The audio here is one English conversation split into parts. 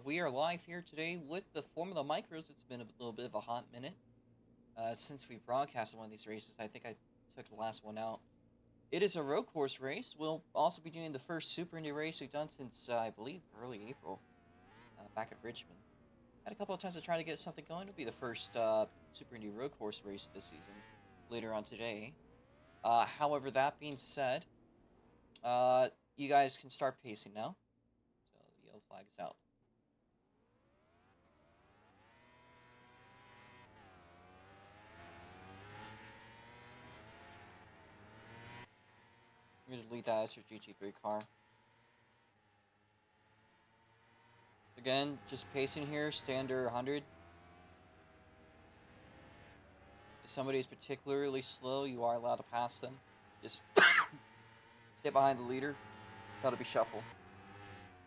We are live here today with the Formula Micros. It's been a little bit of a hot minute since we broadcasted one of these races. I think I took the last one out. It is a road course race. We'll also be doing the first Super Indy race we've done since, I believe, early April, back at Richmond. Had a couple of times to try to get something going. It'll be the first Super Indy road course race this season later on today. However, that being said, you guys can start pacing now. So the yellow flag is out. I'm going to delete that as your GT3 car. Again, just pacing here, stay under 100. If somebody is particularly slow, you are allowed to pass them. Just stay behind the leader. That'll be shuffle.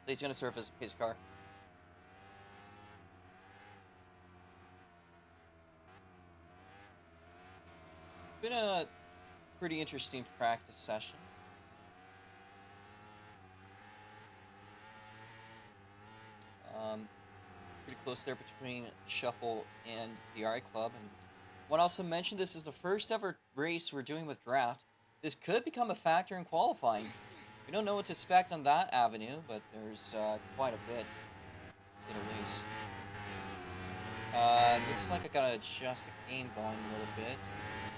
So he's going to serve as his car. Been a pretty interesting practice session. Pretty close there between Shuffle and the RI Club. And want to also mention this is the first ever race we're doing with draft. This could become a factor in qualifying. We don't know what to expect on that avenue, but there's quite a bit, to say the least. Looks like I gotta adjust the game volume a little bit.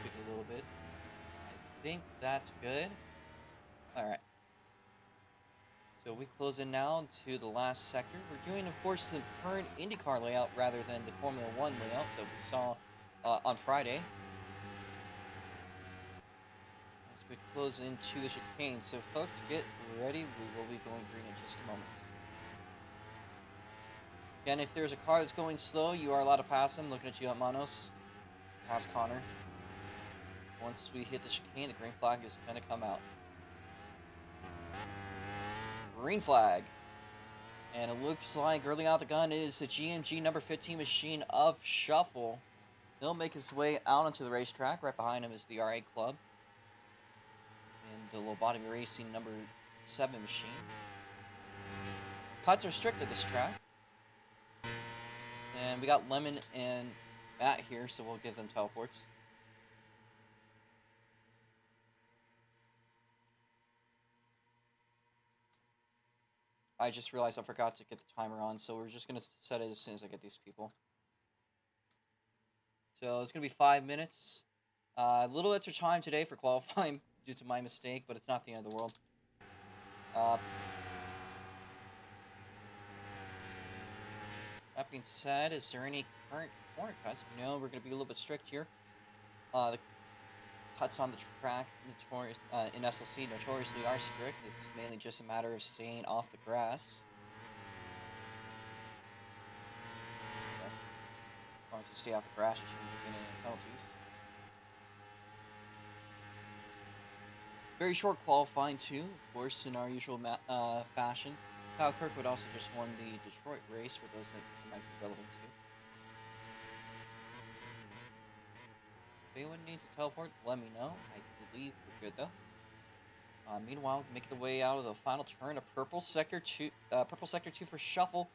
Tweak it a little bit. I think that's good. Alright. So we close in now to the last sector. We're doing, of course, the current IndyCar layout rather than the Formula 1 layout that we saw on Friday. As we close into the chicane. So folks, get ready. We will be going green in just a moment. Again, if there's a car that's going slow, you are allowed to pass them. Looking at you, Manos. Pass Connor. Once we hit the chicane, the green flag is going to come out. Green flag. And it looks like early out the gun is the GMG number 15 machine of Shuffle. He'll make his way out onto the racetrack. Right behind him is the RA Club. And the Lobotomy Racing number 7 machine. Cuts are strict at this track. And we got Lemon and Matt here, so we'll give them teleports. I just realized I forgot to get the timer on, so we're just going to set it as soon as I get these people. So it's going to be 5 minutes. A little extra time today for qualifying due to my mistake, but it's not the end of the world. That being said, is there any current corner cuts? No, we're going to be a little bit strict here. The cuts on the track in SLC notoriously are strict. It's mainly just a matter of staying off the grass. Okay. As long as you stay off the grass, you shouldn't be getting any penalties. Very short qualifying too, of course, in our usual fashion. Kyle Kirkwood also just won the Detroit race, for those that might be relevant to. If anyone needs to teleport, let me know. I believe we're good though. Meanwhile, making the way out of the final turn of Purple Sector 2 for Shuffle.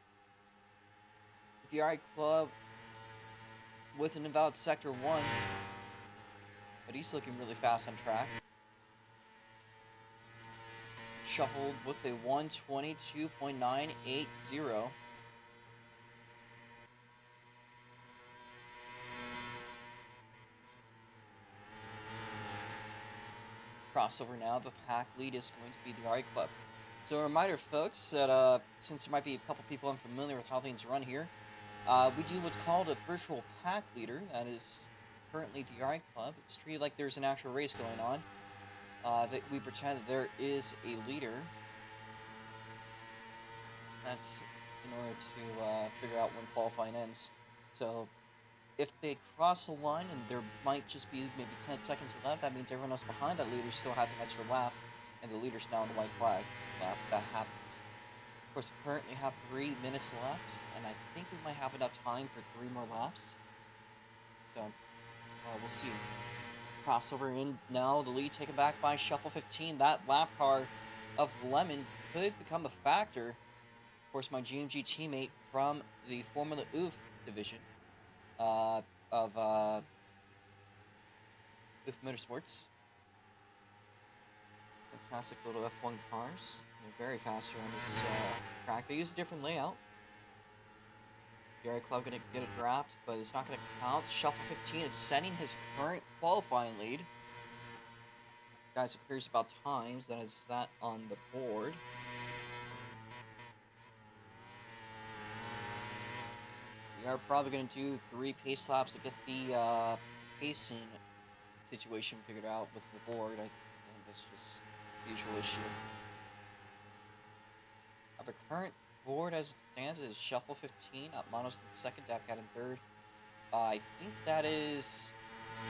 The RI Club with an invalid Sector 1. But he's looking really fast on track. Shuffled with a 122.980. Crossover now, the pack lead is going to be the RI Club. So a reminder, folks, that since there might be a couple people unfamiliar with how things run here, we do what's called a virtual pack leader. That is currently the RI Club. It's treated like there's an actual race going on. That we pretend that there is a leader. That's in order to figure out when qualifying ends. So if they cross the line and there might just be maybe 10 seconds left, that means everyone else behind that leader still has an extra lap, and the leader's now on the white flag lap. That happens. Of course, we currently have 3 minutes left, and I think we might have enough time for 3 more laps. So we'll see. Crossover in now, the lead taken back by Shuffle 15. That lap car of Lemon could become a factor course, my GMG teammate from the Formula Oof division of Oof Motorsports. Fantastic little F1 cars. They're very fast here on this track. They use a different layout. The RA Club going to get a draft, but it's not going to count. Shuffle 15 is setting his current qualifying lead. Guys are curious about times. That is that on the board. We are probably going to do 3 pace laps to get the pacing situation figured out with the board. I think that's just the usual issue. The current board as it stands is Shuffle 15, Manos in second, Dabcat in third. I think that is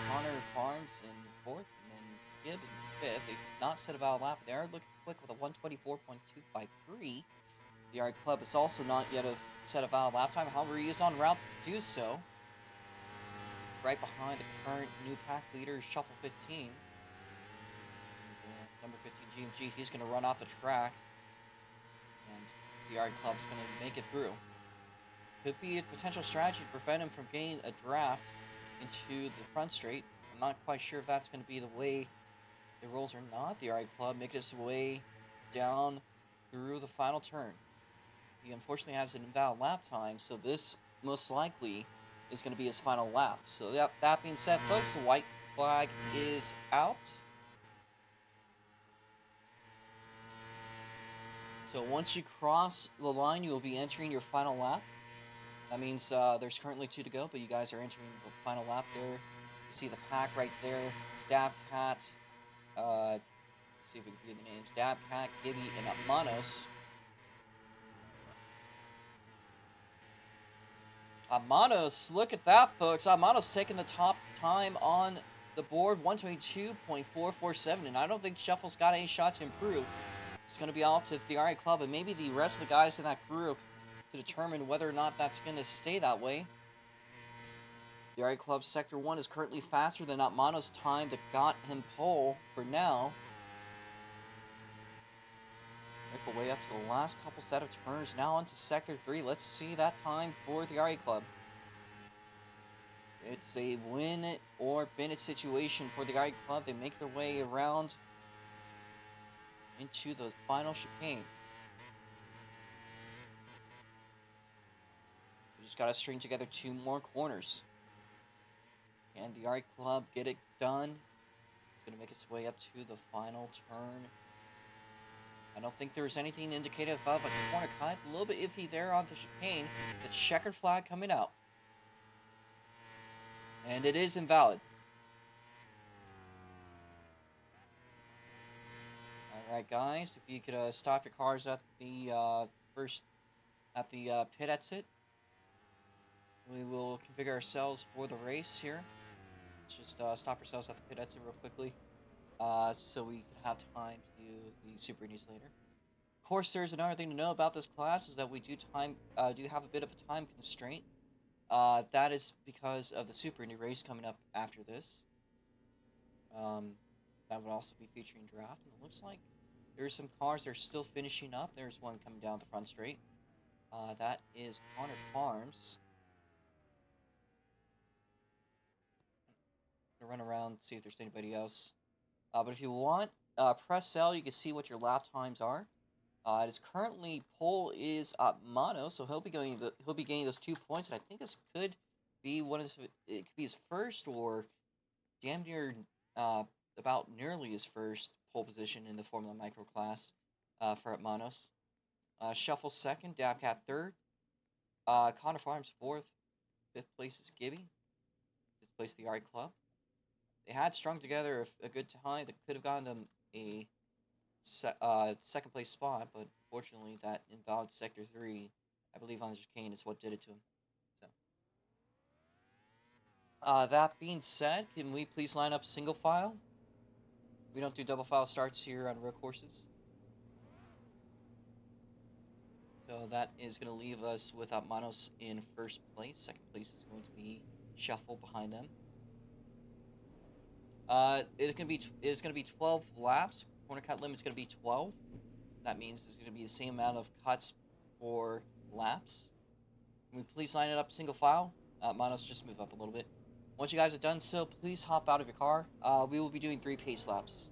Connor Farms in fourth, and then Gibb in fifth. They've not set a valid lap. They are looking quick with a 1:24.253. The RA Club is also not yet set a valid lap time. However, he is on route to do so. Right behind the current new pack leader, Shuffle 15. And, number 15, GMG, he's going to run off the track. And the RA Club's going to make it through. Could be a potential strategy to prevent him from getting a draft into the front straight. I'm not quite sure if that's going to be the way it rolls or not. The RA Club making its way down through the final turn. He unfortunately has an invalid lap time, so this most likely is going to be his final lap. So that being said, folks, the white flag is out. So once you cross the line, you will be entering your final lap. That means there's currently 2 to go, but you guys are entering the final lap there. You see the pack right there. Dabcat. Let's see if we can view the names. Dabcat, Gibby, and Manos. Manos, look at that, folks. Manos taking the top time on the board, 122.447, and I don't think Shuffle's got any shot to improve. It's going to be out to the RA Club and maybe the rest of the guys in that group to determine whether or not that's going to stay that way. The RA Club Sector 1 is currently faster than Manos' time that got him pole for now. Make our way up to the last couple set of turns. Now onto Sector 3. Let's see that time for the RA Club. It's a win it or bin it situation for the RA Club. They make their way around into the final chicane. We just got to string together 2 more corners. And the RA Club get it done. It's going to make its way up to the final turn. I don't think there's anything indicative of a corner cut. A little bit iffy there on the chicane. The checkered flag coming out. And it is invalid. Alright guys, if you could stop your cars at the pit exit. We will configure ourselves for the race here. Let's just stop ourselves at the pit exit real quickly. So we can have time to do the Super Indies later. Of course, there's another thing to know about this class is that we do have a bit of a time constraint. That is because of the Super Indy race coming up after this. That would also be featuring draft, and it looks like there's some cars that are still finishing up. There's one coming down the front straight. That is Connor Farms. I'm gonna run around see if there's anybody else. But if you want, press L. You can see what your lap times are. It is currently pole is Mono, so he'll be gaining those 2 points, and I think this could be it could be his first or damn near about nearly his first pole position in the Formula Micro class for Manos. Shuffle second, Dabcat third, Connor Farms fourth, 5th place is Gibby, 5th place the RA Club. They had strung together a good time that could have gotten them a second place spot, but fortunately that invalid Sector 3, I believe on the chicane, is what did it to him. So, that being said, can we please line up single file? We don't do double file starts here on Roadcourses. So that is going to leave us with Manos in first place. Second place is going to be Shuffle behind them. It's going to be 12 laps. Corner cut limit is going to be 12. That means there's going to be the same amount of cuts for laps. Can we please line it up single file? Manos, just move up a little bit. Once you guys are done so, please hop out of your car. We will be doing 3 pace laps.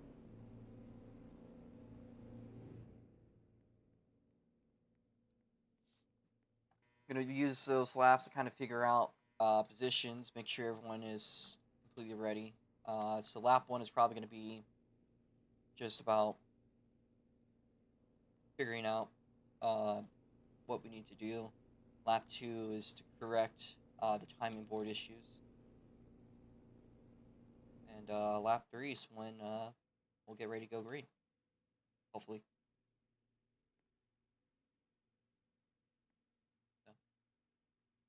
I'm going to use those laps to kind of figure out positions, make sure everyone is completely ready. So lap 1 is probably going to be just about figuring out what we need to do. Lap 2 is to correct the timing board issues. And lap 3 is when we'll get ready to go green. Hopefully.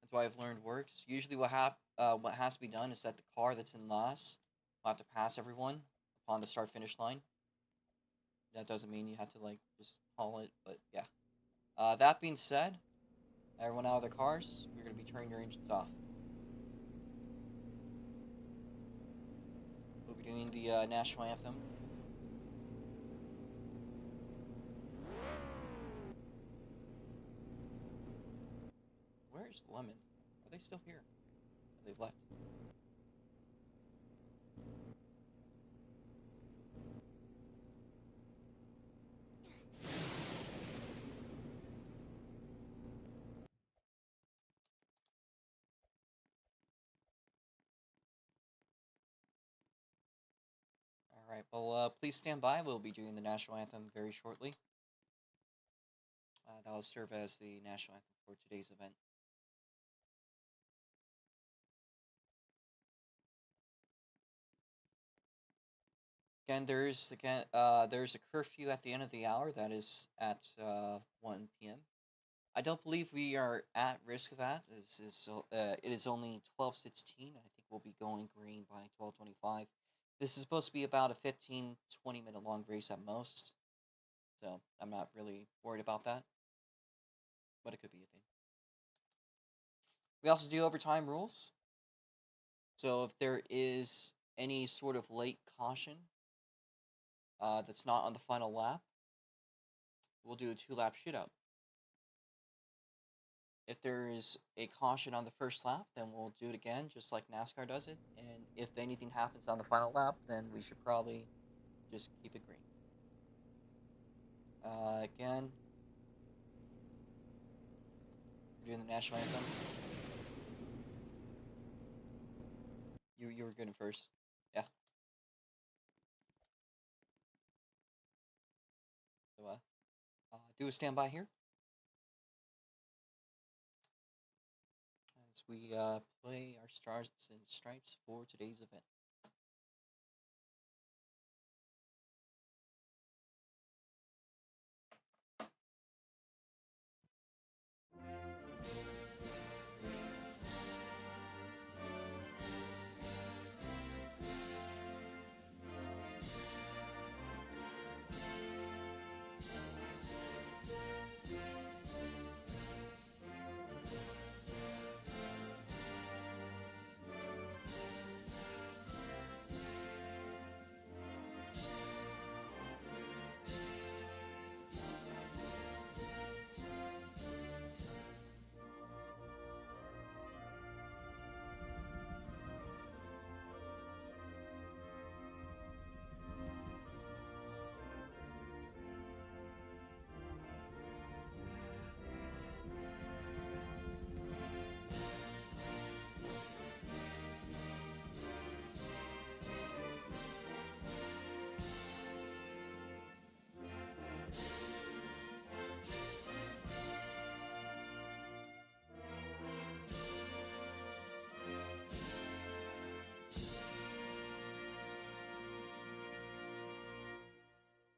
That's why I've learned works. Usually what has to be done is that the car that's in last will have to pass everyone upon the start-finish line. That doesn't mean you have to, like, just haul it, but yeah. That being said, everyone out of their cars, we're going to be turning your engines off. We'll be doing the national anthem. Where's Lemon? Are they still here? They've left. Alright, well, please stand by. We'll be doing the national anthem very shortly. That will serve as the national anthem for today's event. Again, there's a curfew at the end of the hour. That is at 1 p.m. I don't believe we are at risk of that. It is only 12:16. I think we'll be going green by 12:25. This is supposed to be about a 15-20 minute long race at most, so I'm not really worried about that, but it could be a thing. We also do overtime rules, so if there is any sort of late caution that's not on the final lap, we'll do a 2-lap shootout. If there is a caution on the first lap, then we'll do it again, just like NASCAR does it. And if anything happens on the final lap, then we should probably just keep it green. Again, we're doing the national anthem. You were good at first. Yeah. So, do a standby here. As we play our stars and stripes for today's event.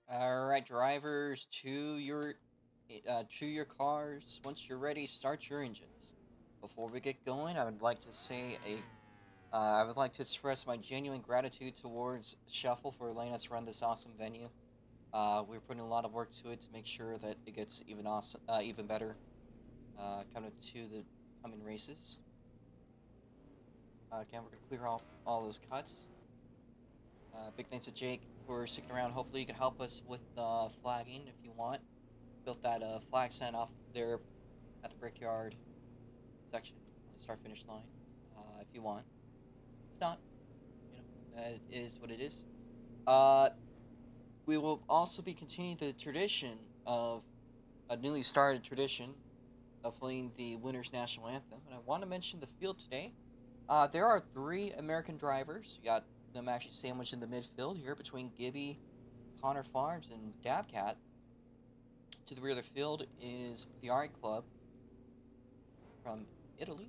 All right, drivers, to your cars. Once you're ready, start your engines. Before we get going, I would like to express my genuine gratitude towards Shuffle for letting us run this awesome venue. We're putting a lot of work to it to make sure that it gets even better coming to the coming races. Again, we're gonna clear off all those cuts. Big thanks to Jake for sticking around. Hopefully you can help us with flagging if you want. Built that flag sign off there at the Brickyard section on the start-finish line, if you want. If not, you know, it is what it is. We will also be continuing the tradition of a newly started tradition of playing the Winners National Anthem. And I want to mention the field today. There are 3 American drivers. You got them actually sandwiched in the midfield here between Gibby, Connor Farms, and Dabcat. To the rear of the field is the RI Club from Italy.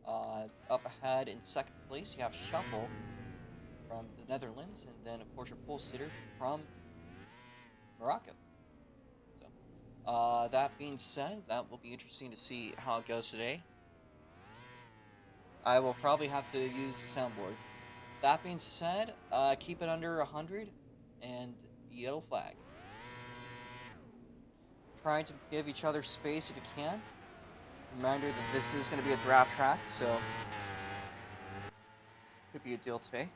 Up ahead in second place, you have Shuffle from the Netherlands, and then, of course, your pole sitter from Morocco. So, that being said, that will be interesting to see how it goes today. I will probably have to use the soundboard. That being said, keep it under 100 and yellow flag. Trying to give each other space if you can. Reminder that this is going to be a draft track, so could be a deal today.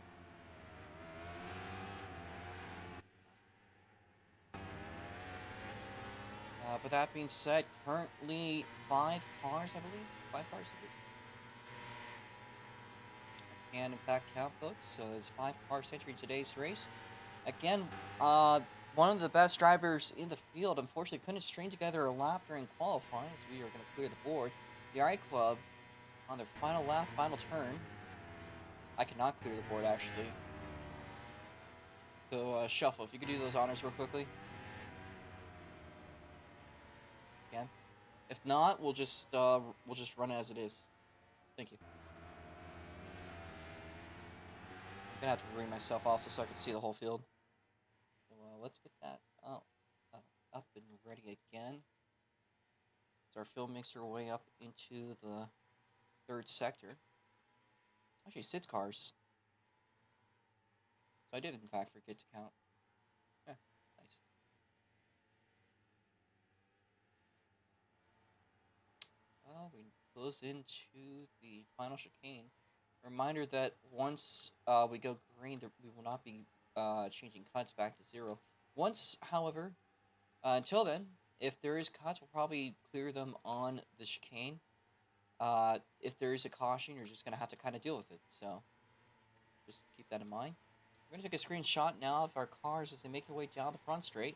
But that being said, currently 5 cars, I believe. 5 cars, is it? I can, in fact, count, folks. So there's 5 cars entering today's race. Again, one of the best drivers in the field, unfortunately, couldn't string together a lap during qualifying, as we are going to clear the board. The RI Club, on their final lap, final turn. I cannot clear the board, actually. So, Shuffle, if you could do those honors real quickly. Can. If not, we'll just run it as it is. Thank you. I'm gonna have to bring myself also so I can see the whole field. So let's get that up and ready again. So our field makes our way up into the 3rd sector. Actually, 6 cars. So I did in fact forget to count. Yeah, nice. Well, we close into the final chicane. Reminder that once we go green, we will not be changing cuts back to 0. Once, however, until then, if there is cuts, we'll probably clear them on the chicane. If there is a caution, you're just going to have to kind of deal with it. So just keep that in mind. We're going to take a screenshot now of our cars as they make their way down the front straight.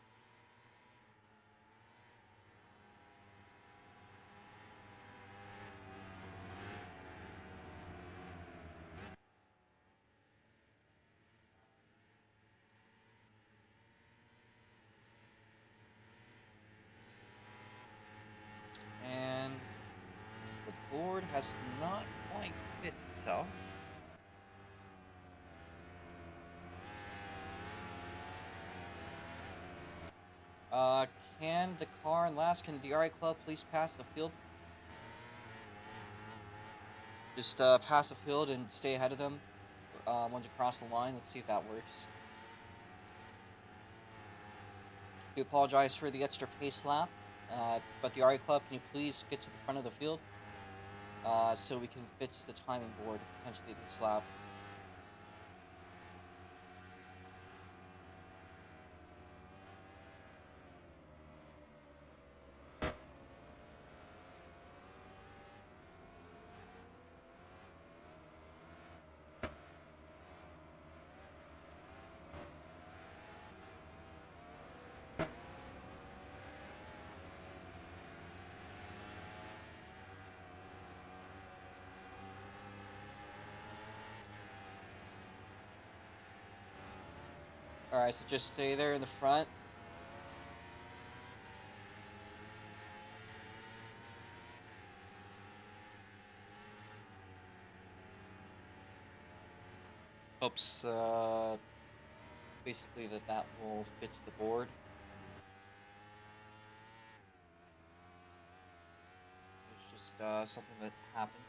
And the board has not quite fit itself. Can the car and last, can the RI Club please pass the field? Just pass the field and stay ahead of them once you cross the line. Let's see if that works. I do apologize for the extra pace lap, but the RI Club, can you please get to the front of the field so we can fix the timing board potentially this lap. Alright, so just stay there in the front. Hopes, basically that will fix the board. It's just, something that happens.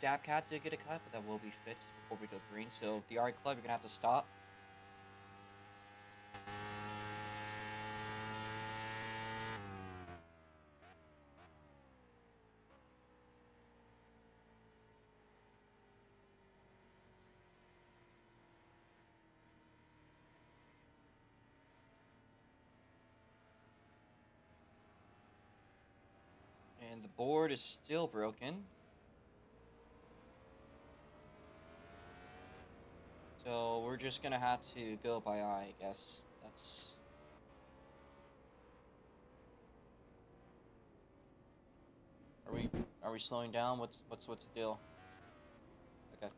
Dabcat did get a cut, but that will be fixed before we go green. So the RI Club, you're gonna have to stop. And the board is still broken. So we're just gonna have to go by eye, I guess. That's... Are we slowing down? What's the deal? Okay.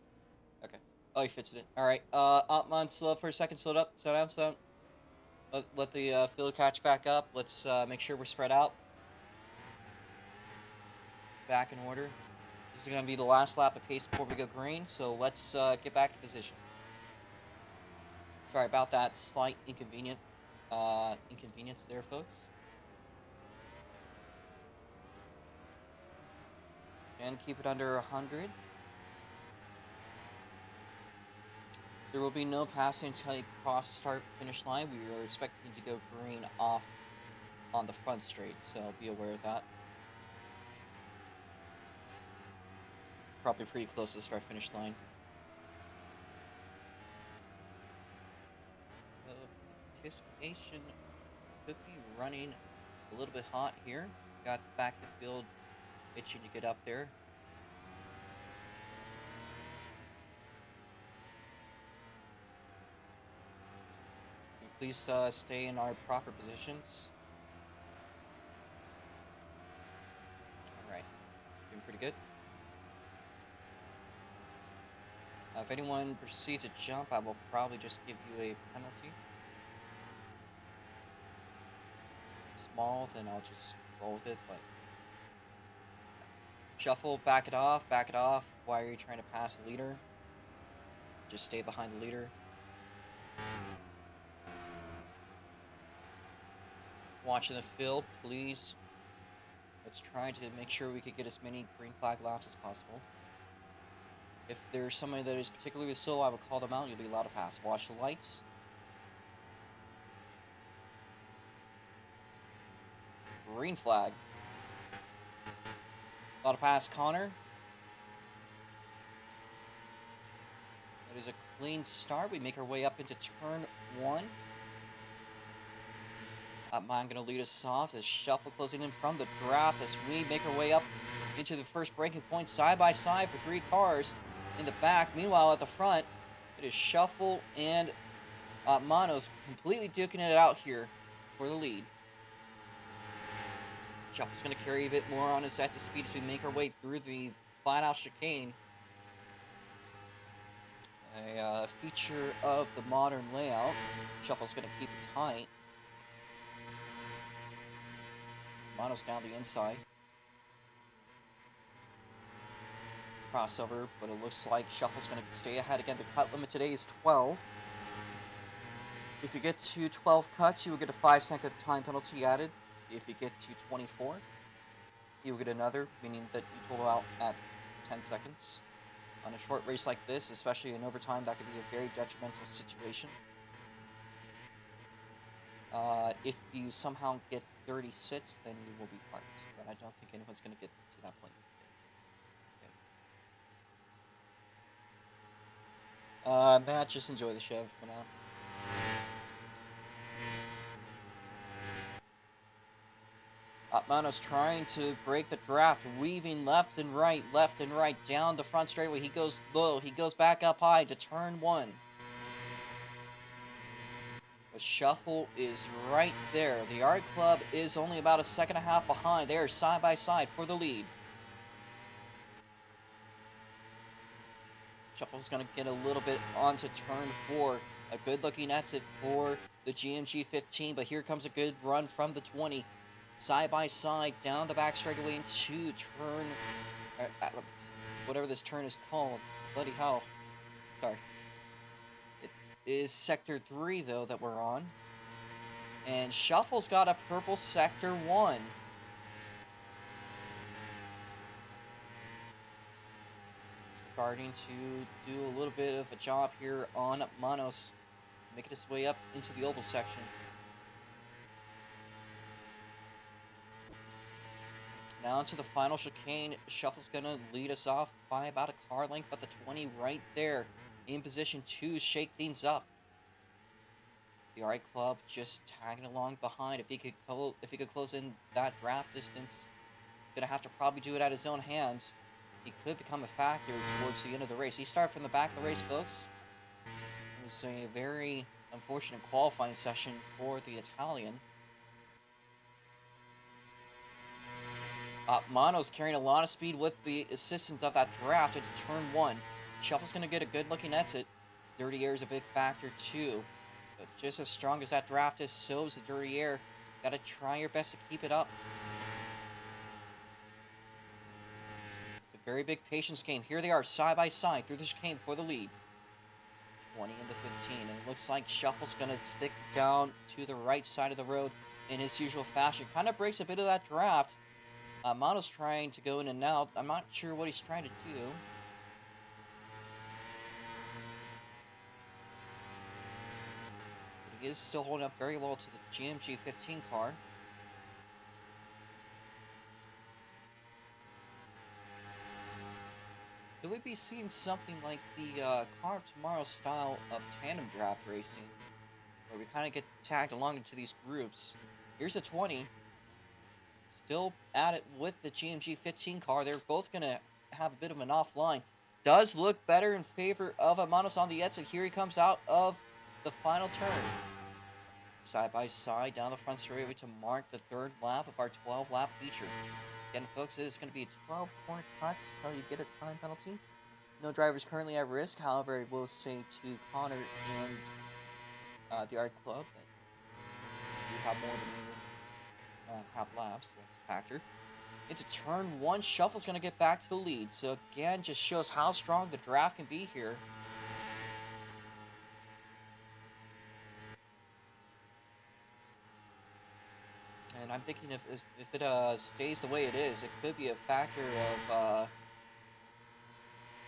Okay. Oh, he fixed it. Alright, Atman, slow for a second, slow down, slow down. Let the field catch back up. Let's make sure we're spread out. Back in order. This is going to be the last lap of pace before we go green, so let's get back to position. Sorry about that slight inconvenience there, folks. And keep it under 100. There will be no passing until you cross the start-finish line. We are expecting to go green off on the front straight, so be aware of that. Probably pretty close to the start-finish line. Anticipation could be running a little bit hot here. Got the back of the field itching to get up there. Please stay in our proper positions. Alright, doing pretty good. If anyone proceeds to jump, I will probably just give you a penalty. Small, then I'll just roll with it, but... Shuffle, back it off, back it off. Why are you trying to pass the leader? Just stay behind the leader. Watching the field, please. Let's try to make sure we could get as many green flag laps as possible. If there's somebody that is particularly slow, I will call them out. You'll be allowed to pass. Watch the lights. Green flag. Allowed to pass Connor. That is a clean start. We make our way up into turn 1. I'm going to lead us off as Shuffle closing in from the draft as we make our way up into the first braking point side by side for 3 cars in the back. Meanwhile, at the front, it is Shuffle and Manos completely duking it out here for the lead. Shuffle's going to carry a bit more on his set to speed as we make our way through the flat-out chicane. A feature of the modern layout. Shuffle's going to keep it tight. Manos down the inside. Crossover, but it looks like Shuffle's going to stay ahead again. The cut limit today is 12. If you get to 12 cuts, you will get a 5-second time penalty added. If you get to 24, you will get another, meaning that you total out at 10 seconds. On a short race like this, especially in overtime, that could be a very detrimental situation. If you somehow get 30 sits, then you will be parked. But I don't think anyone's going to get to that point. Okay. Matt, just enjoy the show for now. Manos trying to break the draft, weaving left and right down the front straightaway. He goes low, he goes back up high to turn 1. The Shuffle is right there. The Art Club is only about a second and a half behind. They are side by side for the lead. Shuffle's going to get a little bit onto turn 4. A good looking exit for the GMG 15, but here comes a good run from the 20. Side by side, down the back straightaway into turn, whatever this turn is called. Bloody hell. Sorry. It is Sector 3, though, that we're on. And Shuffle's got a purple Sector 1. Starting to do a little bit of a job here on Manos, making his way up into the oval section. Now into the final chicane. Shuffle's going to lead us off by about a car length, but the 20 right there in position to shake things up. The Art Club just tagging along behind. If he could close in that draft distance Gonna have to probably do it at his own hands. He could become a factor towards the end of the race. He started from the back of the race, folks. It was a very unfortunate qualifying session for the Italian. Mono's carrying a lot of speed with the assistance of that draft into turn 1. Shuffle's going to get a good-looking exit. Dirty air is a big factor, too. But just as strong as that draft is, so is the dirty air. Got to try your best to keep it up. It's a very big patience game. Here they are, side by side, through the chicane for the lead. 20 into 15, and it looks like Shuffle's going to stick down to the right side of the road in his usual fashion. Kind of breaks a bit of that draft. Mono's trying to go in and out. I'm not sure what he's trying to do. But he is still holding up very well to the GMG 15 car. Could we be seeing something like the Car of Tomorrow style of tandem draft racing, where we kind of get tagged along into these groups? Here's a 20. Still at it with the GMG 15 car. They're both going to have a bit of an offline. Does look better in favor of Amanos on the exit. Here he comes out of the final turn. Side by side down the front straightaway to mark the 3rd lap of our 12-lap feature. Again, folks, it is going to be a 12-corner cut until you get a time penalty. No drivers currently at risk. However, I will say to Connor and the Art Club that you have more than half laps, so that's a factor. Into turn 1, Shuffle's going to get back to the lead. So again, just shows how strong the draft can be here. And I'm thinking if it stays the way it is, it could be a factor of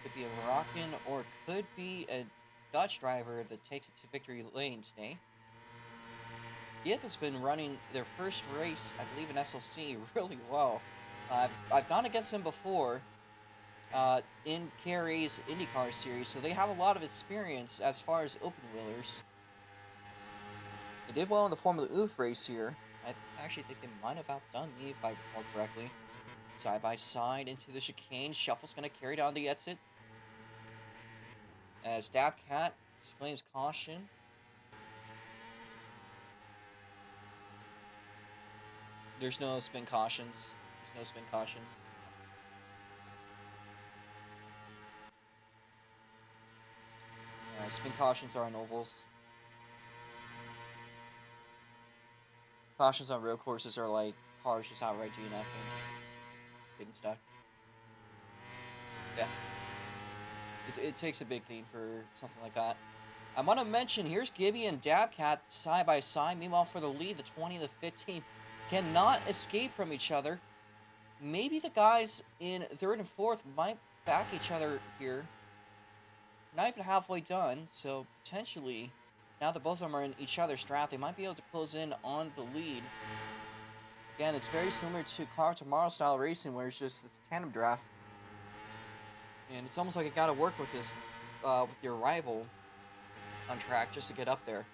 could be a Moroccan or it could be a Dutch driver that takes it to victory lane today. Yip has been running their first race, I believe, in SLC really well. I've gone against them before in KRA's IndyCar series, so they have a lot of experience as far as open wheelers. They did well in the Formula Oof race here. I actually think they might have outdone me if I recall correctly. Side by side into the chicane. Shuffle's going to carry down the exit. As Dabcat exclaims caution. There's no spin cautions. There's no spin cautions. Spin cautions are on ovals. Cautions on road courses are like cars just outright DNFing, getting stuck. Yeah. It takes a big thing for something like that. I want to mention, here's Gibby and Dabcat side by side. Meanwhile, for the lead, the 20 and the 15 cannot escape from each other. Maybe the guys in 3rd and 4th might back each other here. Not even halfway done, so potentially, now that both of them are in each other's draft, they might be able to close in on the lead. Again, it's very similar to Car Tomorrow style racing, where it's just this tandem draft. And it's almost like you gotta work with this, with your rival on track just to get up there.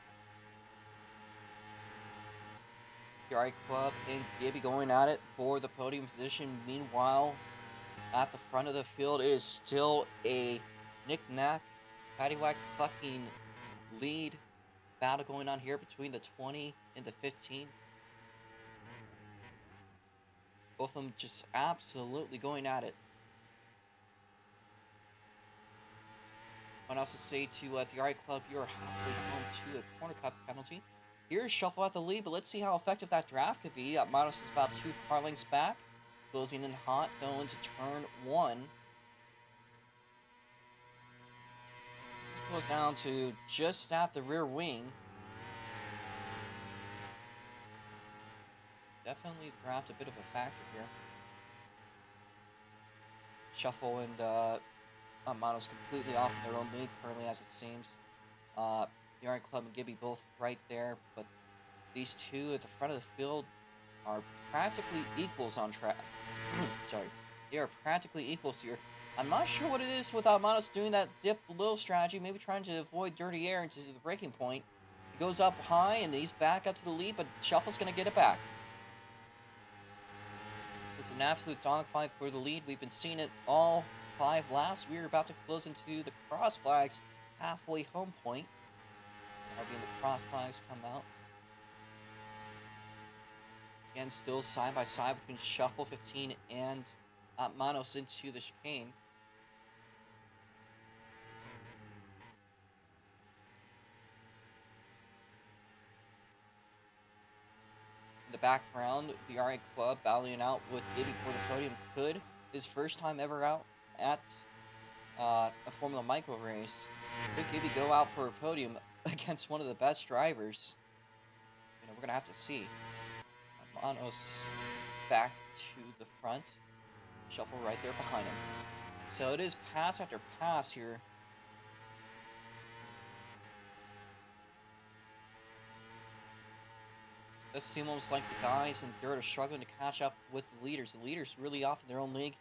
The Art Club and Gibby going at it for the podium position. Meanwhile, at the front of the field, it is still a knick-knack, paddywhack fucking lead battle going on here between the 20 and the 15. Both of them just absolutely going at it. I want to also say to the Art Club, you are halfway home to a corner cut penalty. Here's Shuffle at the lead, but let's see how effective that draft could be. Manos is about 2 car lengths back. Closing in hot, going to turn 1. Goes down to just at the rear wing. Definitely draft a bit of a factor here. Shuffle and Manos completely off in their own league currently, as it seems. The Art Club and Gibby both right there, but these two at the front of the field are practically equals on track. Sorry. They are practically equals here. I'm not sure what it is with Manos doing that dip low strategy, maybe trying to avoid dirty air into the breaking point. He goes up high and he's back up to the lead, but Shuffle's going to get it back. It's an absolute dogfight for the lead. We've been seeing it all 5 laps. We're about to close into the cross flags halfway home point. That'll be when the cross flags come out. Again, still side by side between Shuffle 15 and Manos into the chicane. In the background, the RA Club battling out with Gibby for the podium. Could his first time ever out at a Formula Micro race. Could Gibby go out for a podium against one of the best drivers? You know, we're gonna have to see. Manos back to the front. Shuffle right there behind him. So it is pass after pass here. It does seem almost like the guys in third are struggling to catch up with the leaders. The leaders really off in their own league.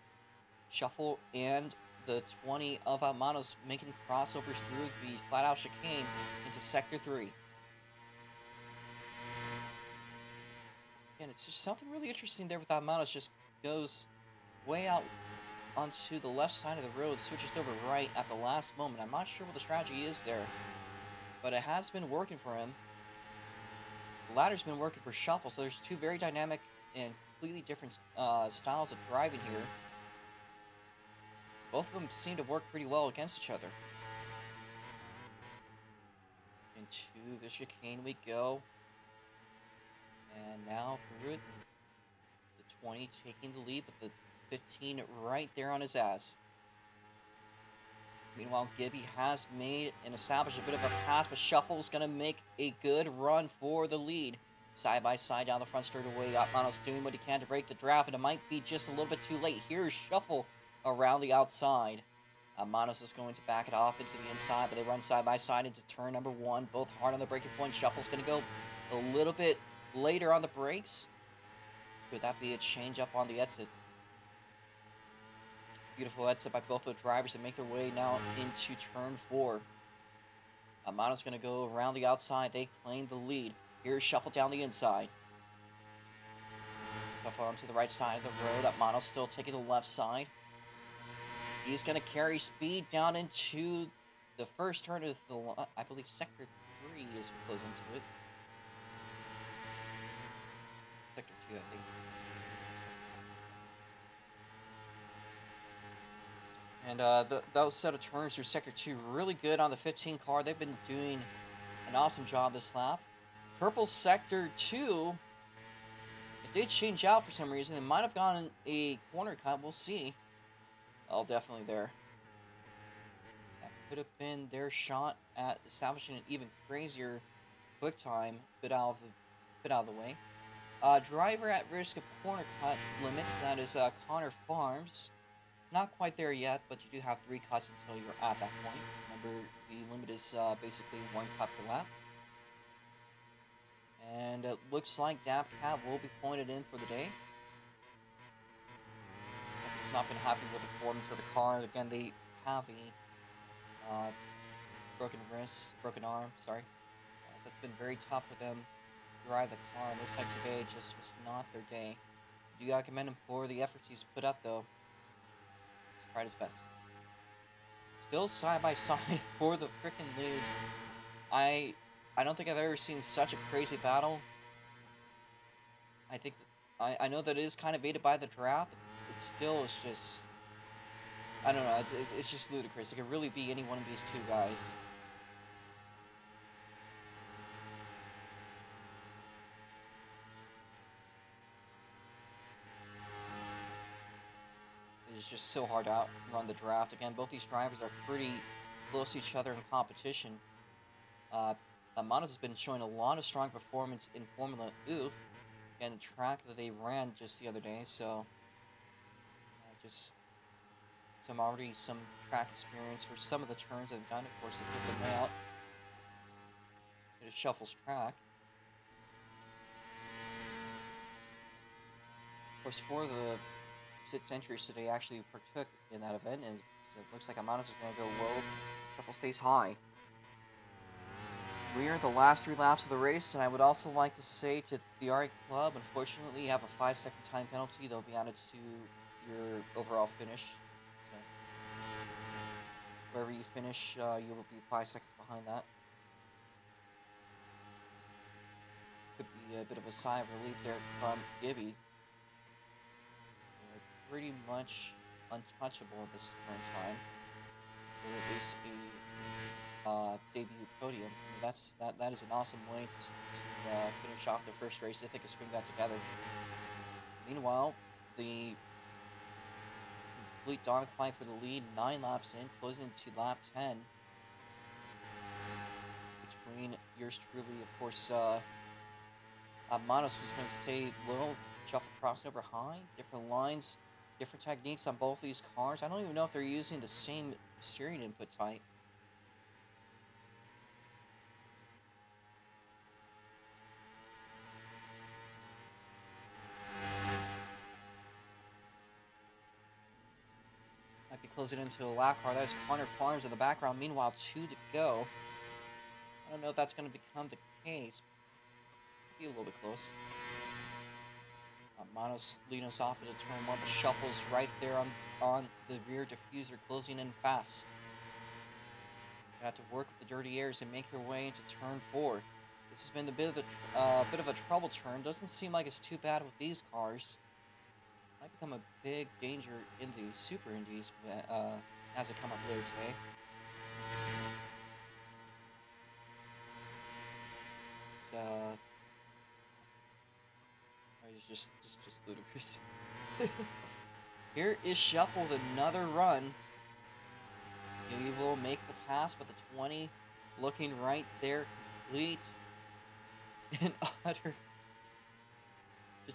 Shuffle and the 20 of Manos making crossovers through the flat-out chicane into Sector 3. Again, it's just something really interesting there with Manos. Just goes way out onto the left side of the road, switches over right at the last moment. I'm not sure what the strategy is there, but it has been working for him. The ladder's been working for Shuffle, so there's two very dynamic and completely different styles of driving here. Both of them seem to work pretty well against each other. Into the chicane we go. And now through it, the 20 taking the lead, but the 15 right there on his ass. Meanwhile, Gibby has made and established a bit of a pass, but Shuffle's going to make a good run for the lead. Side by side down the front straightaway. Manos doing what he can to break the draft, and it might be just a little bit too late. Here's Shuffle around the outside. Manos is going to back it off into the inside, but they run side by side into turn number 1. Both hard on the braking point. Shuffle's going to go a little bit later on the brakes. Could that be a change up on the exit? Beautiful exit by both of the drivers to make their way now into turn 4. Manos going to go around the outside. They claim the lead. Here's Shuffle down the inside. Shuffle onto the right side of the road. Manos still taking the left side. He's going to carry speed down into the first turn of the, I believe, Sector 3 is close into it. Sector 2, I think. And those set of turns through Sector 2 really good on the 15 car. They've been doing an awesome job this lap. Purple Sector 2, it did change out for some reason. It might have gone a corner cut. We'll see. Oh, definitely there. That could have been their shot at establishing an even crazier quick time. Bit out of the way. Driver at risk of corner cut limit. That is Connor Farms. Not quite there yet, but you do have 3 cuts until you're at that point. Remember, the limit is basically 1 cut per lap. And it looks like Dab Cab will be pointed in for the day. It's not been happy with the performance of the car. Again, they have a broken arm, sorry. So it's been very tough for them to drive the car. It looks like today just was not their day. Do you commend him for the efforts he's put up, though? He's tried his best. Still side by side for the freaking lead. I don't think I've ever seen such a crazy battle. I think I know that it is kind of aided by the draft. It still is just, I don't know, it's just ludicrous. It could really be any one of these two guys. It is just so hard to outrun the draft. Again, both these drivers are pretty close to each other in competition. Manos has been showing a lot of strong performance in Formula Oof, and a track that they ran just the other day, so just some track experience for some of the turns they've done. Of course, they give them out. It is Shuffle's track. Of course, for the 6 entries today, actually partook in that event, and so it looks like Manos is going to go low. Shuffle stays high. We are at the last 3 laps of the race, and I would also like to say to the RA Club, unfortunately, you have a 5-second time penalty. They'll be added to your overall finish. So wherever you finish, you will be 5 seconds behind that. Could be a bit of a sigh of relief there from Gibby. They're pretty much untouchable at this current time. Or at least a debut podium. I mean, that is an awesome way to finish off the first race if they can string that together. Meanwhile, the complete dogfight for the lead, 9 laps in, closing into lap 10. Between yours truly, of course, Manos is going to stay low, shuffle crossing over high, different lines, different techniques on both these cars. I don't even know if they're using the same steering input type. Might be closing into a lap car. That is Connor Farms in the background. Meanwhile, 2 to go. I don't know if that's going to become the case. Be a little bit close. Manos leading us off into turn 1, but Shuffle's right there on the rear diffuser, closing in fast. They have to work with the dirty airs and make their way into turn 4. This has been a bit of a trouble turn. Doesn't seem like it's too bad with these cars. Might become a big danger in the Super Indies as they come up later today. It's just ludicrous. Here is Shuffle with another run. He will make the pass, but the 20 looking right there, complete and utter.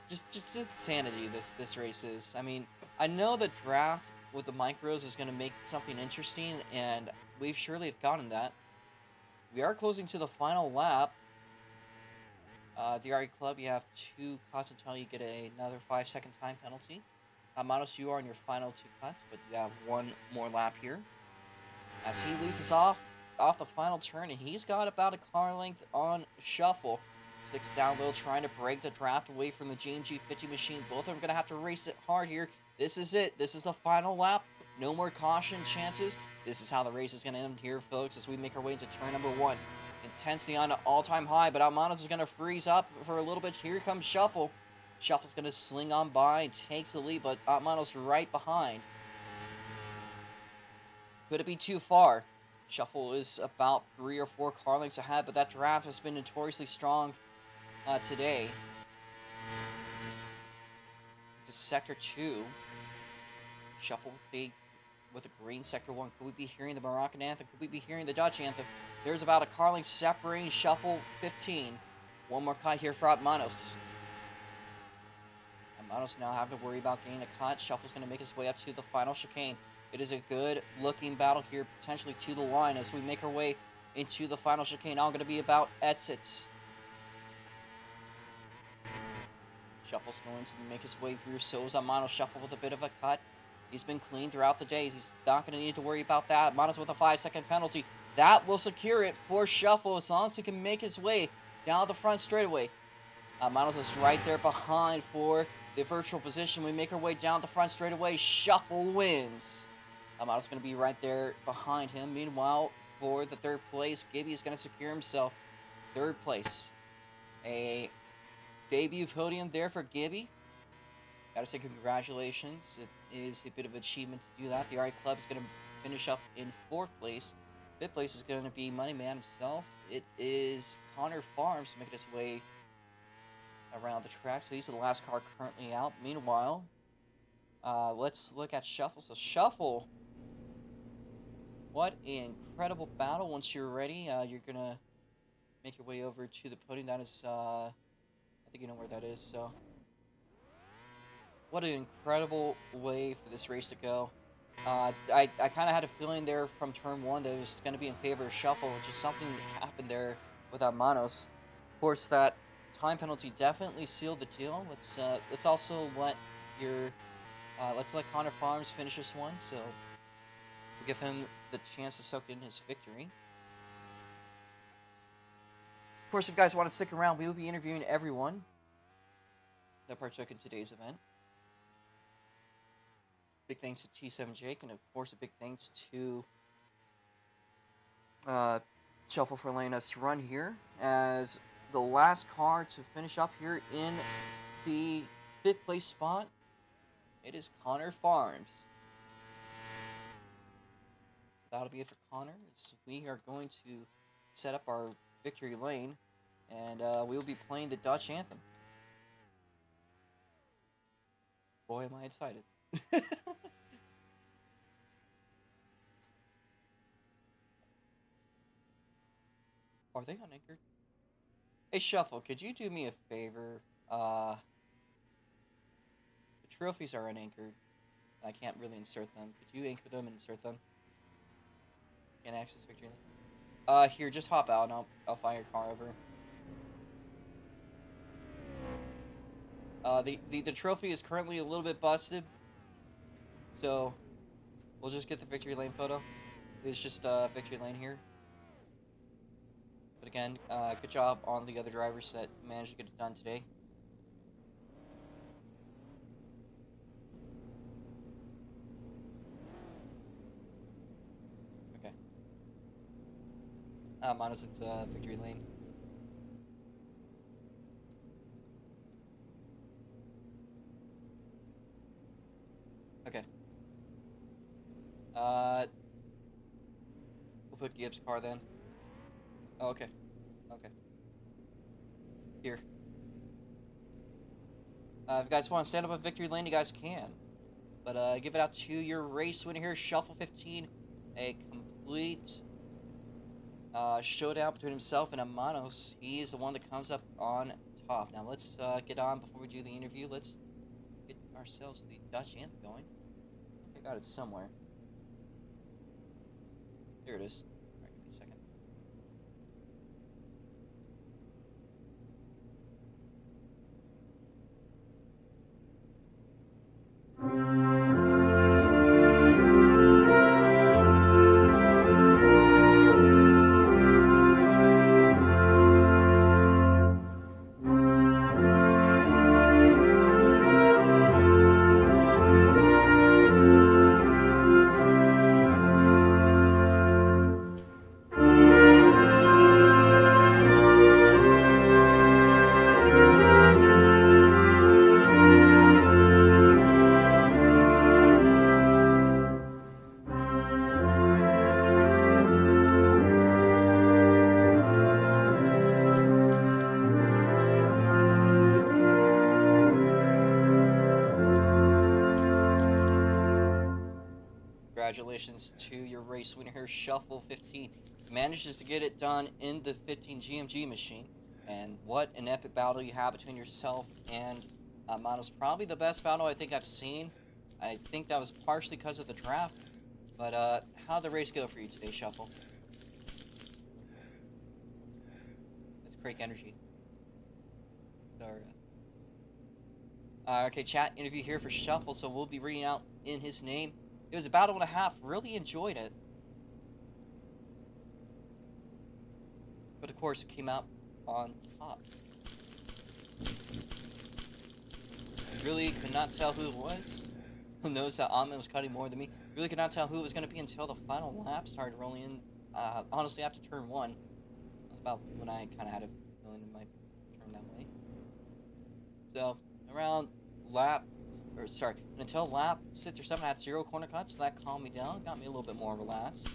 Just insanity. This race is. I mean, I know the draft with the micros is going to make something interesting, and we've surely have gotten that. We are closing to the final lap. The RE Club, you have 2 cuts until you get another 5-second time penalty. Manos, you are on your final 2 cuts, but you have 1 more lap here. As he leads us off the final turn, and he's got about a car length on Shuffle. 6 down low, trying to break the draft away from the GMG 50 machine. Both of them going to have to race it hard here. This is it. This is the final lap. No more caution chances. This is how the race is going to end here, folks, as we make our way into turn number 1. Intensity on an all-time high, but Manos is going to freeze up for a little bit. Here comes Shuffle. Shuffle's going to sling on by and takes the lead, but Manos right behind. Could it be too far? Shuffle is about 3 or 4 car lengths ahead, but that draft has been notoriously strong today. To Sector 2. Shuffle with a green Sector 1. Could we be hearing the Moroccan anthem? Could we be hearing the Dutch anthem? There's about a car length separating Shuffle 15. 1 more cut here for Manos. Manos now having to worry about getting a cut. Shuffle's going to make his way up to the final chicane. It is a good-looking battle here, potentially to the line, as we make our way into the final chicane. All going to be about exits. Shuffle's going to make his way through. So is Manos. Shuffle with a bit of a cut. He's been clean throughout the days. He's not going to need to worry about that. Manos with a 5-second penalty. That will secure it for Shuffle as long as he can make his way down the front straightaway. Manos is right there behind for the virtual position. We make our way down the front straightaway. Shuffle wins. Manos is going to be right there behind him. Meanwhile, for the 3rd place, Gibby is going to secure himself 3rd place. A debut podium there for Gibby. Gotta say congratulations. It is a bit of an achievement to do that. The RA Club is going to finish up in 4th place. 5th place is going to be Moneyman himself. It is Connor Farms making his way around the track. So he's the last car currently out. Meanwhile, let's look at Shuffle. So Shuffle, what an incredible battle. Once you're ready, you're going to make your way over to the podium. That is, I think you know where that is. So what an incredible way for this race to go. I kind of had a feeling there from turn 1 that it was going to be in favor of Shuffle, which is something that happened there with Manos. Of course, that time penalty definitely sealed the deal. Let's also let let's let Connor Farms finish this one, so we'll give him the chance to soak in his victory. course, if you guys want to stick around, we will be interviewing everyone that partook in today's event. Big thanks to T7 Jake, and of course, a big thanks to Shuffle for letting us run here as the last car to finish up here in the 5th place spot. It is Connor Farms. So that'll be it for Connor. So we are going to set up our victory lane, and we will be playing the Dutch anthem. Boy, am I excited. Are they unanchored? Hey, Shuffle, could you do me a favor? The trophies are unanchored. I can't really insert them. Could you anchor them and insert them? Can't access victory lane. Here, just hop out and I'll fire your car over. The trophy is currently a little bit busted, so we'll just get the victory lane photo. It's just victory lane here. But again, good job on the other drivers that managed to get it done today. Okay. Minus its victory lane. Okay. We'll put Gibbs' car then. Oh, okay. Okay. Here. If you guys want to stand up a victory lane, you guys can. But give it out to your race winner here, Shuffle 15. A complete showdown between himself and Amanos. He's the one that comes up on top. Now let's get on before we do the interview. Let's get ourselves the Dutch anthem going. I think I got it somewhere. There it is. Alright, give me a second. Congratulations to your race winner here, Shuffle 15. Manages to get it done in the 15 GMG machine. And what an epic battle you have between yourself and Manos. Probably the best battle I think I've seen. I think that was partially because of the draft. But how'd the race go for you today, Shuffle? It's Crake Energy. Sorry. Okay, chat interview here for Shuffle, so we'll be reading out in his name. It was a battle and a half. Really enjoyed it. But of course, it came out on top. Really could not tell who it was. Who knows that Ahmed was cutting more than me. Really could not tell who it was going to be until the final lap started rolling in. Honestly, after turn 1. That's about when I kind of had a feeling it might turn that way. So, around lap... until lap 6 or 7, I had 0 corner cuts, so that calmed me down, got me a little bit more relaxed.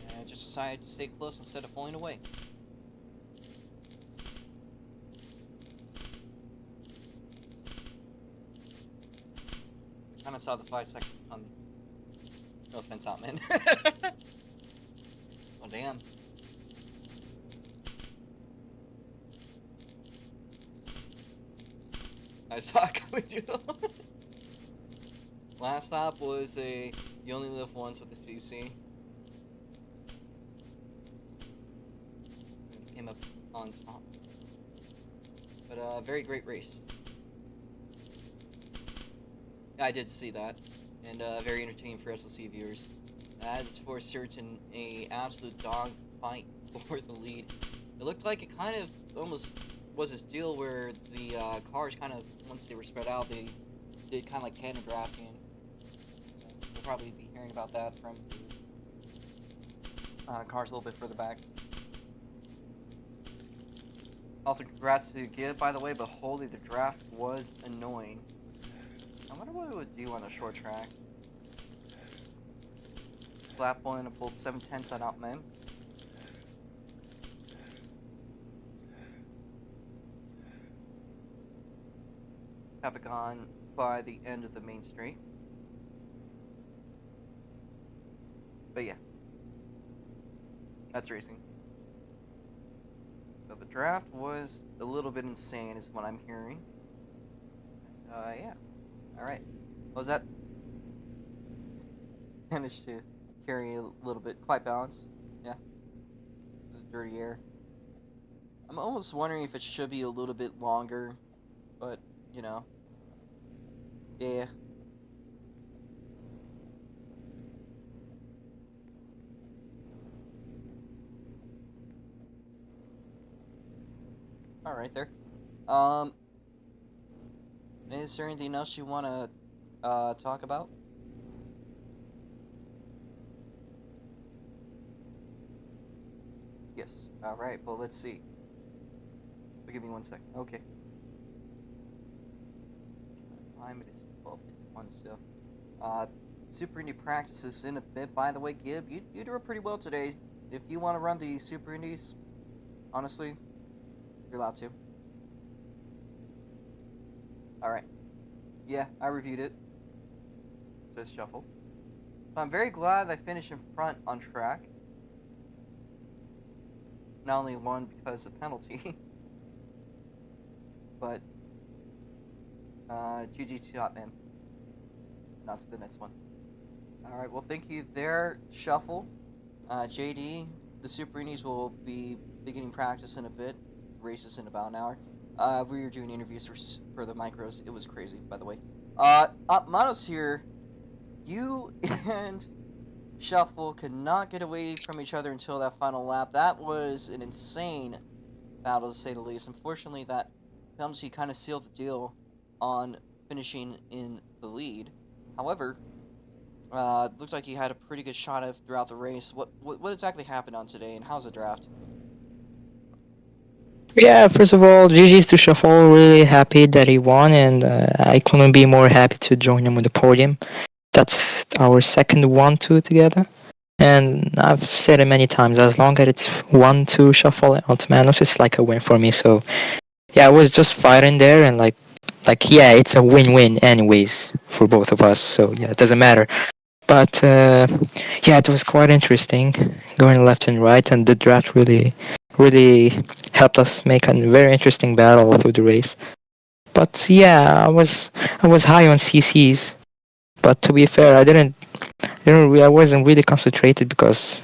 And I just decided to stay close instead of pulling away. I kind of saw the 5 seconds coming. No offense, Outman. Oh, damn. I saw it coming to the last stop was a you only live once with the CC. Came up on top. But very great race. I did see that, and very entertaining for SLC viewers. As for certain, a absolute dog fight for the lead. It looked like it kind of almost was this deal where the cars kind of, once they were spread out, they did kind of like tandem drafting. So we'll probably be hearing about that from the cars a little bit further back. Also, congrats to Gib, by the way, but holy, the draft was annoying. I wonder what it would do on a short track. Lap 1 and pulled 7/10 on Outman. Have it gone by the end of the main straight. But yeah, that's racing. So the draft was a little bit insane, is what I'm hearing. Yeah. All right. What was that? Managed to carry a little bit, quite balanced. Yeah. This is dirty air. I'm almost wondering if it should be a little bit longer, but you know. Yeah. All right there. Is there anything else you want to talk about? Yes. All right. Well, let's see. Give me 1 second. Okay. Time it is 12:51. So, Super Indy practices in a bit. By the way, Gib, you do pretty well today. If you want to run the Super Indies, honestly, you're allowed to. All right. Yeah, I reviewed it. So it's shuffle. I'm very glad I finished in front on track. Not only won because of penalty, but GG to Hotman. Not to the next one. All right. Well, thank you there, Shuffle. JD, the Super Indies will be beginning practice in a bit. Races in about an hour. We were doing interviews for the micros. It was crazy, by the way. Manos here. You and Shuffle could not get away from each other until that final lap. That was an insane battle, to say the least. Unfortunately, that penalty kind of sealed the deal on finishing in the lead. However, looks like you had a pretty good shot of throughout the race. What exactly happened on today, and how's the draft? Yeah, first of all, GG's to Shuffle. Really happy that he won, and I couldn't be more happy to join him on the podium. That's our second 1-2 together. And I've said it many times, as long as it's 1-2 Shuffle and Ultimanos, it's like a win for me. So, yeah, I was just fighting there, and yeah, it's a win-win anyways for both of us. So, yeah, it doesn't matter. But, yeah, it was quite interesting going left and right, and the draft really helped us make a very interesting battle through the race. But yeah, I was high on CCs, but to be fair, I wasn't really concentrated because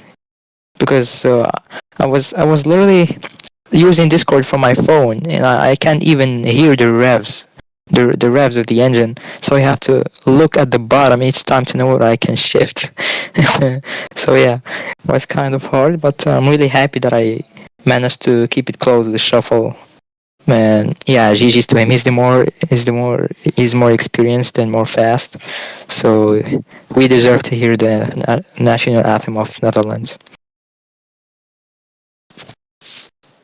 I was literally using Discord from my phone, and I can't even hear the revs. The revs of the engine, so I have to look at the bottom each time to know where I can shift. So yeah, it was kind of hard, but I'm really happy that I managed to keep it close with the Shuffle. And yeah, GG's to him. He's more experienced and more fast. So we deserve to hear the national anthem of Netherlands.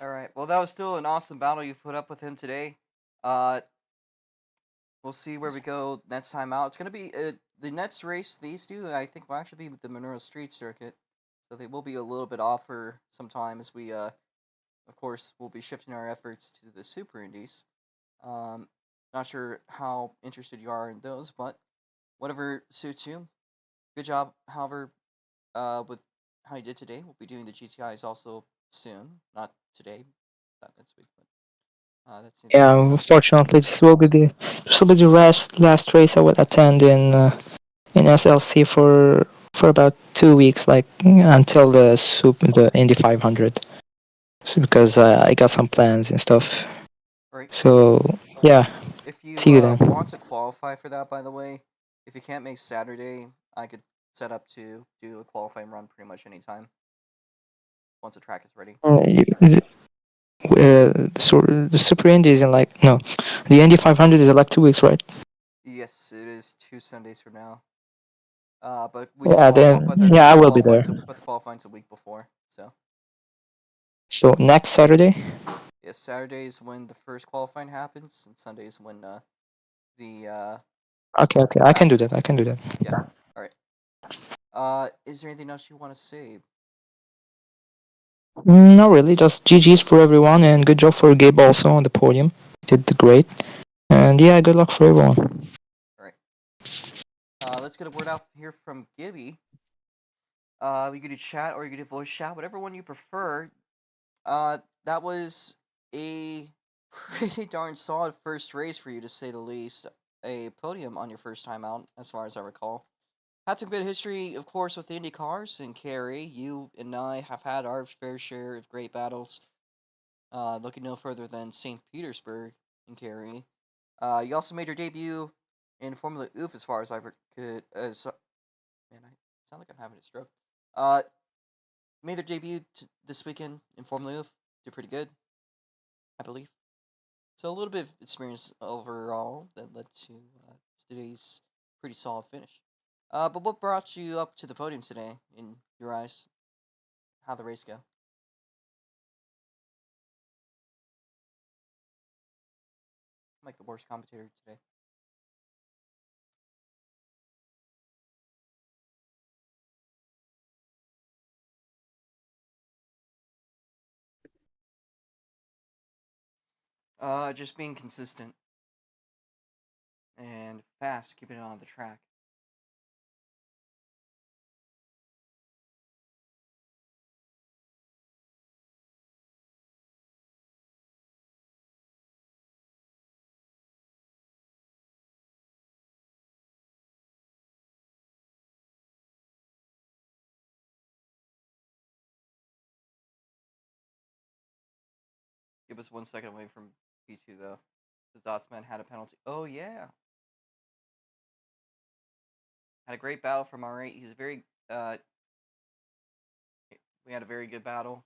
All right. Well, that was still an awesome battle you put up with him today. Uh, we'll see where we go next time out. It's gonna be the next race. These two, I think, will actually be the Monroe Street Circuit, so they will be a little bit off for some time as we, of course, will be shifting our efforts to the Super Indies. Not sure how interested you are in those, but whatever suits you. Good job, however, with how you did today. We'll be doing the GTIs also soon. Not today, not next week, but that seems Yeah, like unfortunately, this will be the last race I will attend in SLC for about 2 weeks, like until the Indy 500. So because I got some plans and stuff. right. So yeah, If see you you then. want to qualify for that, by the way, if you can't make Saturday, I could set up to do a qualifying run pretty much anytime once the track is ready. The Super Indy is in like no, the Indy 500 is in like 2 weeks, right? Yes, it is 2 Sundays from now. But we do Yeah, qualify, then yeah, I will be there. but the qualifying's a week before. So So next Saturday. yes, Saturday is when the first qualifying happens, and Sunday is when the Okay, I can do last that. I can do that. yeah. All right. Is there anything else you want to say? Not really. Just GG's for everyone, and good job for Gabe also on the podium. Did great, and yeah, good luck for everyone. All right. Let's get a word out here from Gibby. You can do chat or you can do voice chat, whatever one you prefer. That was a pretty darn solid first race for you, to say the least. A podium on your first time out, as far as I recall. Had some good history, of course, with Indy cars and Carrie. You and I have had our fair share of great battles. Looking no further than St. Petersburg and Carrie. You also made your debut in Formula Oof, as far as I could. Man, I sound like I'm having a stroke. Made their debut this weekend in Formula Oof. Did pretty good, I believe. So a little bit of experience overall that led to today's pretty solid finish. But what brought you up to the podium today, in your eyes? How'd the race go? I'm like the worst commentator today. Just being consistent and fast, keeping it on the track. Give us 1 second away from P2 though. The Zotsman had a penalty. Oh yeah, had a great battle from R8. He's very. We had a very good battle.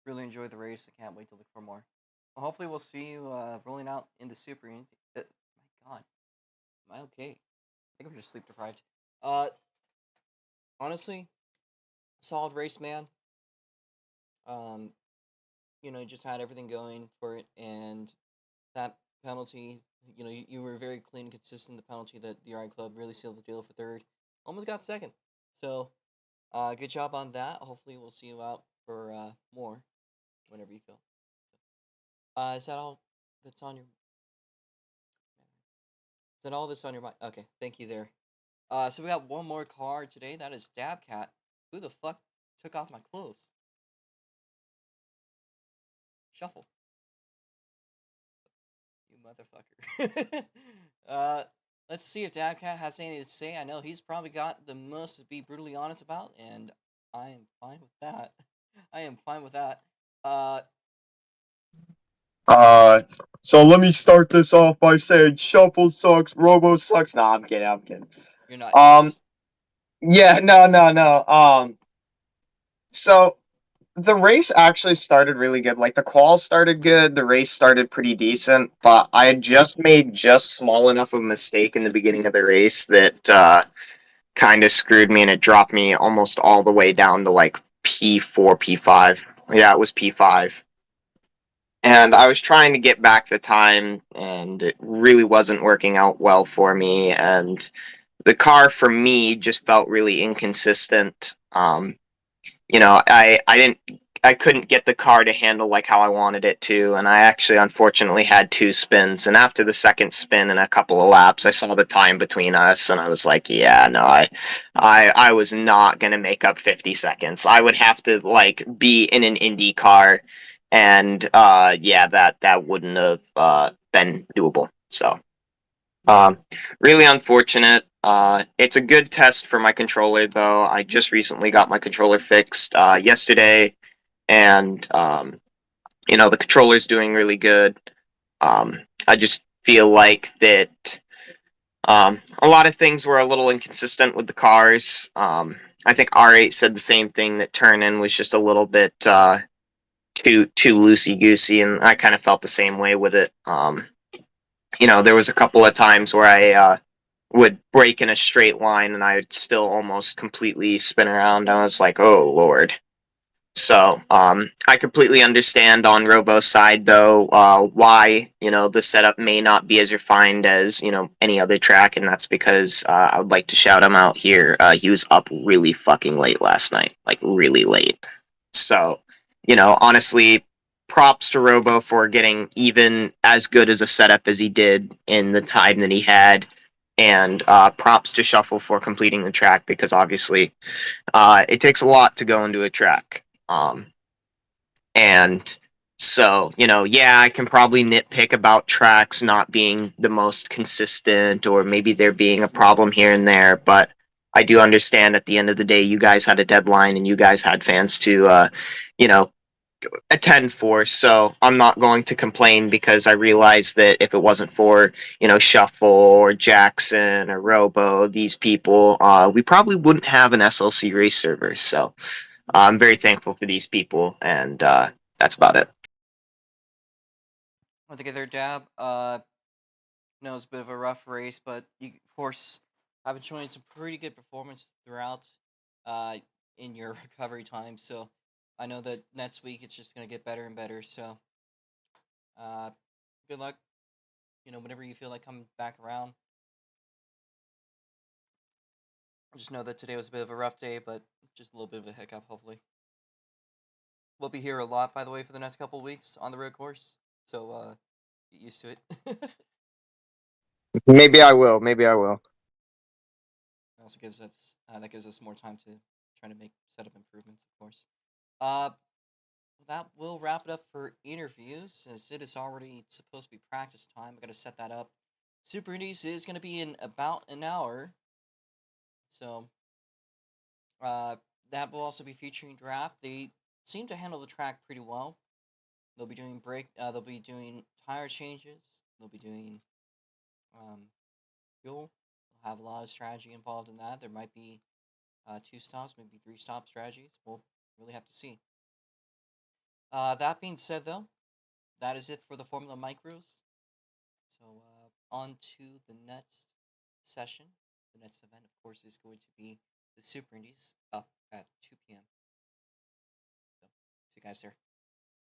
Really enjoyed the race. I can't wait to look for more. Well, hopefully, we'll see you rolling out in the Super. My God, am I okay? I think I'm just sleep deprived. Honestly, solid race, man. Um, you just had everything going for it, and that penalty, you were very clean and consistent. The penalty that the RI Club really sealed the deal for third. Almost got second. So, good job on that. Hopefully, we'll see you out for more whenever you feel. Is that all that's on your? Is that all that's on your mind? Okay, thank you there. So we got one more card today. That is Dabcat. Who the fuck took off my clothes? Shuffle. You motherfucker. Let's see if Dabcat has anything to say. I know he's probably got the most to be brutally honest about, and I am fine with that. I am fine with that. So let me start this off by saying Shuffle sucks, Robo sucks. Nah, I'm kidding. You're not. Yeah, no. So the race actually started really good. Like the qual started good, the race started pretty decent, but I had just made just small enough of a mistake in the beginning of the race that kind of screwed me, and it dropped me almost all the way down to like P4, P5. Yeah, it was P5. And I was trying to get back the time, and it really wasn't working out well for me. And the car for me just felt really inconsistent. I didn't I couldn't get the car to handle like how I wanted it to, and I actually unfortunately had 2 spins. And after the second spin and a couple of laps, I saw the time between us, and I was like, yeah, no, I was not gonna make up 50 seconds. I would have to like be in an Indy car, and yeah, that wouldn't have been doable. So really unfortunate. It's a good test for my controller, though. I just recently got my controller fixed yesterday, and the controller's doing really good. I just feel like that a lot of things were a little inconsistent with the cars. I think R8 said the same thing, that turn-in was just a little bit too loosey-goosey, and I kind of felt the same way with it. There was a couple of times where I would break in a straight line and I would still almost completely spin around. I was like, oh, Lord. So I completely understand on Robo's side, though, why, the setup may not be as refined as, any other track, and that's because I would like to shout him out here. He was up really fucking late last night, like really late. So, honestly, props to Robo for getting even as good as a setup as he did in the time that he had, and props to Shuffle for completing the track, because obviously it takes a lot to go into a track. And so, yeah, I can probably nitpick about tracks not being the most consistent, or maybe there being a problem here and there, but I do understand at the end of the day, you guys had a deadline and you guys had fans to, attend for, so I'm not going to complain, because I realize that if it wasn't for, Shuffle or Jackson or Robo, these people, we probably wouldn't have an SLC race server, so I'm very thankful for these people, and that's about it. Want to get their dab? No, it's a bit of a rough race, but you, of course, I've been showing some pretty good performance throughout, in your recovery time. So I know that next week it's just gonna get better and better. So, uh, good luck. Whenever you feel like coming back around, just know that today was a bit of a rough day, but just a little bit of a hiccup. Hopefully, we'll be here a lot, by the way, for the next couple of weeks on the road course. So, get used to it. Maybe I will. Maybe I will. Also gives us that gives us more time to try to make setup improvements, of course. Uh, that will wrap it up for interviews, as it is already supposed to be practice time. I got to set that up. Super Indies is going to be in about an hour, so that will also be featuring draft. They seem to handle the track pretty well. They'll be doing They'll be doing tire changes. They'll be doing fuel. They'll have a lot of strategy involved in that. There might be 2 stops, maybe 3 stop strategies. We'll really have to see. That being said, though, that is it for the Formula Micros. So on to the next session. The next event, of course, is going to be the Super Indies up at 2 p.m. So see you guys there.